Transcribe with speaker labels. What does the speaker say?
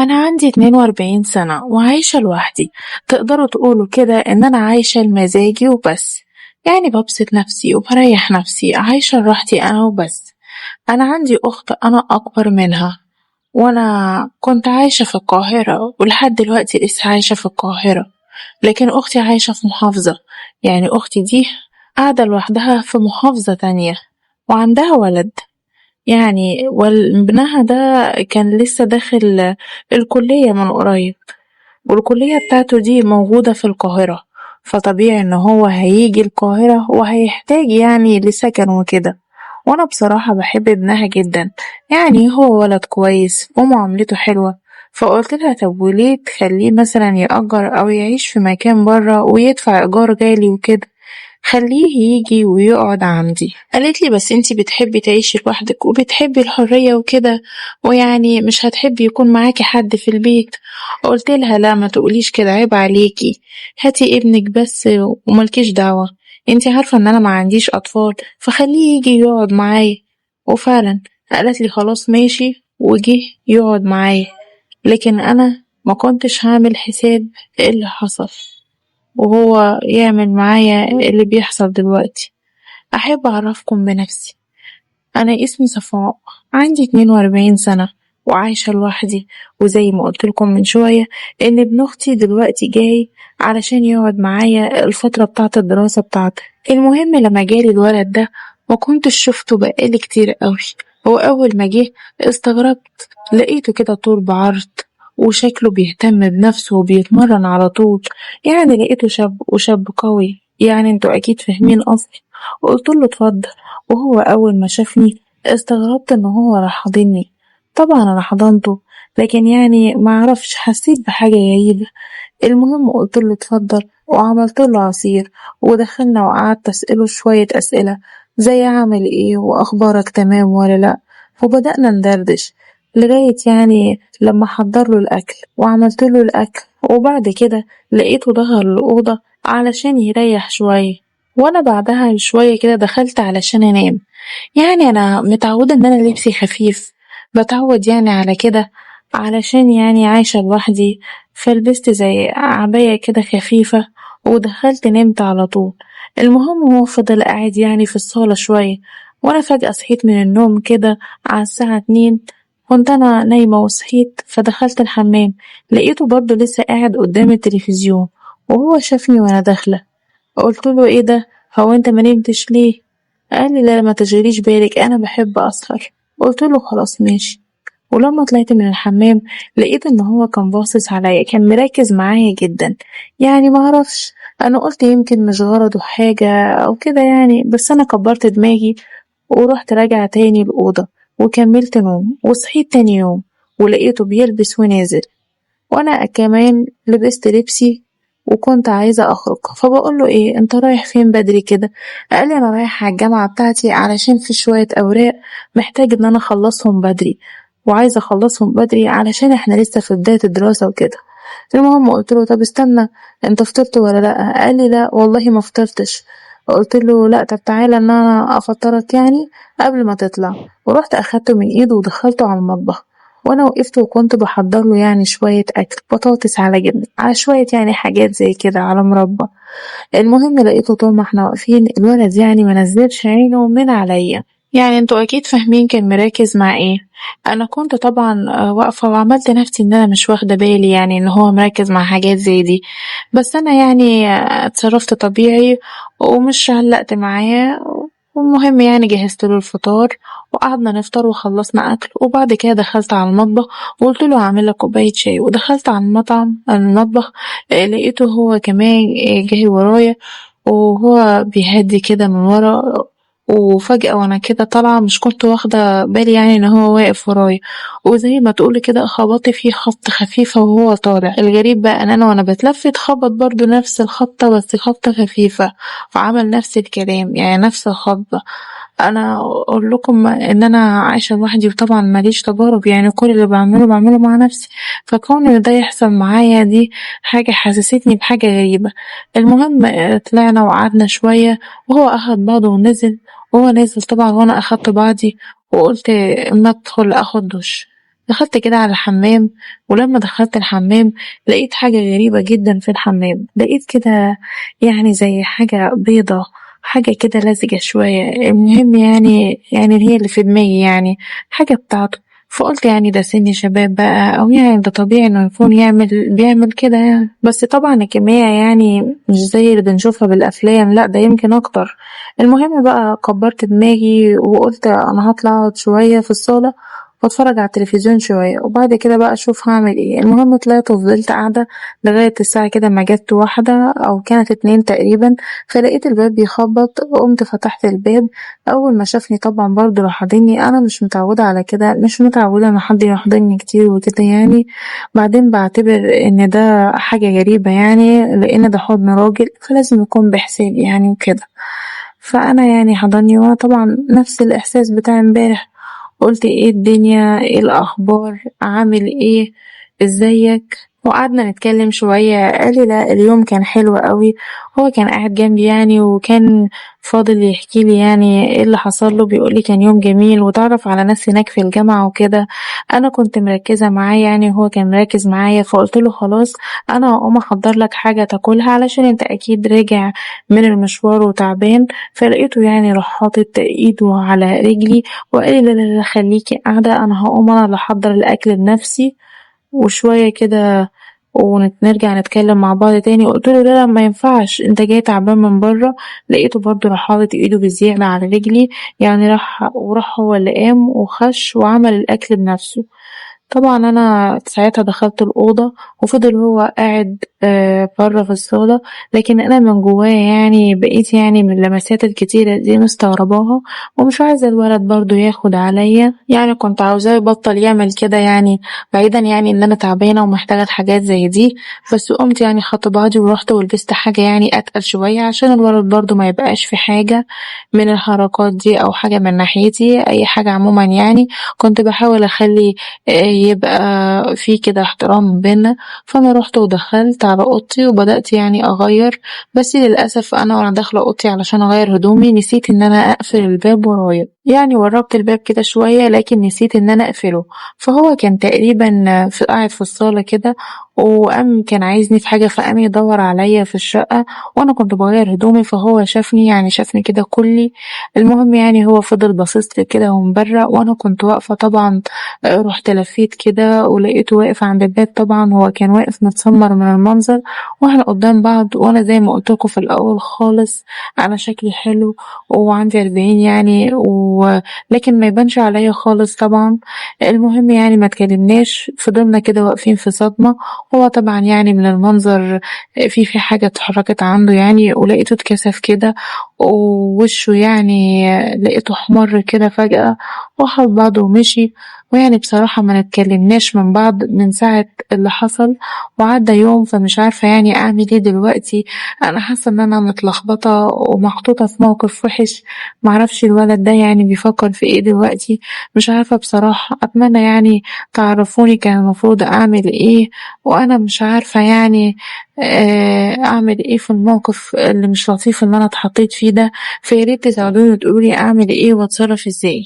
Speaker 1: أنا عندي 42 سنة وعايشة لوحدي. تقدروا تقولوا كده إن أنا عايشة لمزاجي وبس، يعني ببسط نفسي وبريح نفسي، عايشة لراحتي أنا وبس. أنا عندي أخت أنا أكبر منها، وأنا كنت عايشة في القاهرة ولحد دلوقتي لسه عايشة في القاهرة، لكن أختي عايشة في محافظة. يعني أختي دي قاعدة لوحدها في محافظة تانية وعندها ولد، يعني وابنها ده كان لسه داخل الكلية من قريب، والكلية بتاعته دي موجودة في القاهرة، فطبيعي ان هو هيجي القاهرة وهيحتاج يعني لسكن وكده. وانا بصراحة بحب ابنها جدا، يعني هو ولد كويس ومعاملته حلوة. فقلت لها طب وليه تخليه مثلا يأجر او يعيش في مكان برا ويدفع ايجار غالي وكده، خليه ييجي ويقعد عندي. قالت لي بس انتي بتحبي تعيشي لوحدك وبتحبي الحرية وكده، ويعني مش هتحبي يكون معاكي حد في البيت. قلت لها لا ما تقوليش كده، عيب عليكي، هاتي ابنك بس وملكيش دعوة. انتي عارفة ان انا ما عنديش اطفال، فخليه يجي يقعد معايا. وفعلا قالت لي خلاص ماشي، وجه يقعد معايا. لكن انا ما كنتش هعمل حساب ايه اللي حصل وهو يعمل معايا اللي بيحصل دلوقتي. أحب أعرفكم بنفسي، أنا اسمي صفاء، عندي 42 سنة وعايشة لوحدي. وزي ما قلتلكم من شوية إن ابن أختي دلوقتي جاي علشان يقعد معايا الفترة بتاعة الدراسة بتاعته. المهم لما جالي الولد ده ما كنتش شفته بقالي كتير قوي. هو أول ما جه استغربت، لقيته كده طول بعرض وشكله بيهتم بنفسه وبيتمرن على طول، يعني لقيته شاب وشاب قوي، يعني انتوا أكيد فاهمين قصدي. وقلتله اتفضل، وهو أول ما شافني استغربت إن هو راح حاضني. طبعا أنا حضنته، لكن يعني معرفش حسيت بحاجة غريبة. المهم قلتله اتفضل وعملتله عصير ودخلنا وقعدت أسأله شوية أسئلة زي عامل ايه وأخبارك تمام ولا لأ، وبدأنا ندردش لغاية يعني لما حضرله الأكل وعملتله الأكل. وبعد كده لقيته دخل الأوضة علشان يريح شوية، وأنا بعدها شوية كده دخلت علشان أنام. يعني أنا متعودة إن أنا لبسي خفيف، بتعود يعني على كده علشان يعني عايشة لوحدي، فلبست زي عباية كده خفيفة ودخلت نمت على طول. المهم هو فضل قاعد يعني في الصالة شوية، وأنا فجأة صحيت من النوم كده على الساعة 2. كنت أنا نايمة وصحيت فدخلت الحمام، لقيته برضه لسه قاعد قدام التلفزيون، وهو شافني وأنا داخلة. قلت له ايه ده، هو انت ما نمتش ليه؟ قال لي لا ما تشغليش بالك انا بحب اسهر. قلت له خلاص ماشي. ولما طلعت من الحمام لقيت ان هو كان باصص عليا، كان مركز معايا جدا. يعني ما اعرفش، انا قلت يمكن مش غرضه حاجة او كده يعني، بس انا كبرت دماغي ورحت راجعة تاني الأوضة وكملت نوم. وصحيت تاني يوم ولقيته بيلبس ونازل، وانا كمان لبست لبسي وكنت عايزة اخرج. فبقول له ايه انت رايح فين بدري كده؟ قال لي انا رايح على الجامعة بتاعتي علشان في شوية اوراق محتاج ان انا اخلصهم بدري، وعايزة اخلصهم بدري علشان احنا لسه في بداية الدراسة وكده. المهم قلت له طب استنى، انت فطرت ولا لا؟ قال لي لا والله ما فطرتش. قلت له لا طب تعالى ان انا افطرك يعني قبل ما تطلع. ورحت اخدته من ايده ودخلته على المطبخ، وانا وقفت وكنت بحضر له يعني شوية اكل، بطاطس على جبنة على شوية يعني حاجات زي كده على مربى. المهم لقيته طول ما احنا واقفين الولد يعني منزلش عينه من عليا. يعني انتوا اكيد فاهمين كان مركز مع ايه. انا كنت طبعا واقفة وعملت نفسي ان انا مش واخدة بالي يعني ان هو مركز مع حاجات زي دي، بس انا يعني اتصرفت طبيعي ومش علقت معاه. والمهم يعني جهزت له الفطار وقعدنا نفطر وخلصنا اكل، وبعد كده دخلت على المطبخ وقلت له هعمل لك كوبايه شاي. ودخلت على المطبخ لقيته هو كمان جاي ورايا، وهو بيهدي كده من ورا. وفجأة وانا كده طالعة مش كنت واخدة بالي يعني ان هو واقف ورايا، وزي ما تقولي كده خبطت فيه خبطة خفيفة وهو طالع. الغريب بقى ان انا وانا بتلفت خبط برضو نفس الخبطة بس خبطة خفيفة، وعمل نفس الكلام يعني نفس الخبطة. انا اقول لكم ان انا عايشة لوحدي وطبعا ماليش تجارب، يعني كل اللي بعمله مع نفسي، فكون ان ده يحصل معايا دي حاجة حسستني بحاجة غريبة. المهم طلعنا وقعدنا شوية وهو اخد بعضه ونزل. وهو نازل طبعا وانا اخدت بعضي وقلت اما ادخل اخد دش. دخلت كده على الحمام، ولما دخلت الحمام لقيت حاجة غريبة جدا في الحمام، لقيت كده يعني زي حاجة بيضة، حاجة كده لزجة شوية، المهم يعني هي اللي في دماغي يعني حاجة بتاعته. فقلت يعني ده سن شباب بقى، او يعني ده طبيعي انه يكون بيعمل كده يعني، بس طبعا الكمية يعني مش زي اللي بنشوفها بالافلام، لا ده يمكن اكتر. المهم بقى كبرت دماغي وقلت انا هطلع اقعد شوية في الصالة واتفرج على التلفزيون شوية، وبعد كده بقى اشوف هعمل ايه. المهم طلعت وفضلت قاعدة لغاية الساعة كده ما جت 1 او كانت 2 تقريبا، فلقيت الباب بيخبط، قمت فتحت الباب. اول ما شافني طبعا برضه راح حاضني، انا مش متعودة على كده، مش متعودة ان حد يحضني كتير وكده يعني. بعدين بعتبر ان ده حاجة غريبة يعني، لان ده حضن راجل فلازم يكون بحساب يعني وكده. فانا يعني حضني، وانا طبعا نفس الاحساس بتاع امبارح، قلت ايه الدنيا، ايه الاخبار، عامل ايه، ازيك. وقعدنا نتكلم شوية، قالي لا اليوم كان حلو قوي. هو كان قاعد جنبي يعني، وكان فاضل يحكي لي يعني ايه اللي حصل له، بيقول لي كان يوم جميل وتعرف على ناس هناك في الجامعة وكده. انا كنت مركزة معاه يعني، وهو كان مركز معايا، فقلت له خلاص انا هقوم احضر لك حاجة تاكلها علشان انت اكيد راجع من المشوار وتعبان. فلقيته يعني راح حاطط ايده على رجلي وقال لي لا لا لا خليكي قاعدة، أنا هقوم أنا اللي أحضر الأكل بنفسي. وشوية كده ونرجع نتكلم مع بعض تاني. قلت له لا لا ما ينفعش، انت جاي تعبان من بره. لقيته برضه راح حاطط ايده بزيادة على رجلي، يعني وراح هو اللي قام وخش وعمل الأكل بنفسه. طبعا انا ساعتها دخلت الاوضه، وفضل هو قاعد بره في الصاله، لكن انا من جوايا يعني بقيت يعني من اللمسات الكتيره دي مستغرباها، ومش عايزه الولد برضو ياخد عليا يعني، كنت عاوزاه يبطل يعمل كده يعني، بعيدا يعني ان انا تعبانه ومحتاجه حاجات زي دي. بس قمت يعني خدت بعضي ورحت ولبست حاجه يعني اتقل شويه، عشان الولد برضو ما يبقاش في حاجه من الحركات دي او حاجه من ناحيتي اي حاجه عموما يعني. كنت بحاول اخلي يبقى في كده احترام بينا. فانا رحت ودخلت على اوضتي وبدأت يعني اغير، بس للأسف انا وانا داخلة اوضتي علشان اغير هدومي نسيت ان انا اقفل الباب ورايا، يعني وربت الباب كده شوية لكن نسيت ان انا اقفله. فهو كان تقريبا قاعد في الصالة كده، وقام كان عايزني في حاجة، فقام يدور عليا في الشقة وانا كنت بغير هدومي، فهو شافني كده كلي. المهم يعني هو فضل باصصلي كده ومبرق، وانا كنت واقفة طبعا. رحت لفيت كده ولقيته واقف عند الباب، طبعا هو كان واقف متسمر من المنظر واحنا قدام بعض، وانا زي ما قلتلكوا في الاول خالص انا شكلي حلو وعندي 40 يعني لكن ما يبانش عليا خالص طبعا. المهم يعني ما اتكلمناش، فضلنا كده واقفين في صدمة. هو طبعا يعني من المنظر في حاجة اتحركت عنده يعني، ولقيته اتكسف كده ووشه يعني لقيته احمر كده فجأة، واخد بعضه ومشي. ويعني بصراحة ما نتكلمناش من بعض من ساعة اللي حصل، وعدى يوم، فمش عارفة يعني اعمل ايه دلوقتي. انا حاسة ان انا متلخبطة ومحطوطة في موقف وحش، معرفش الولد ده يعني بيفكر في ايه دلوقتي. مش عارفة بصراحة، اتمنى يعني تعرفوني كان المفروض اعمل ايه، وانا مش عارفة يعني اعمل ايه في الموقف اللي مش لطيف اللي انا اتحطيت فيه ده. فياريت تساعدوني وتقولولي اعمل ايه واتصرف ازاي.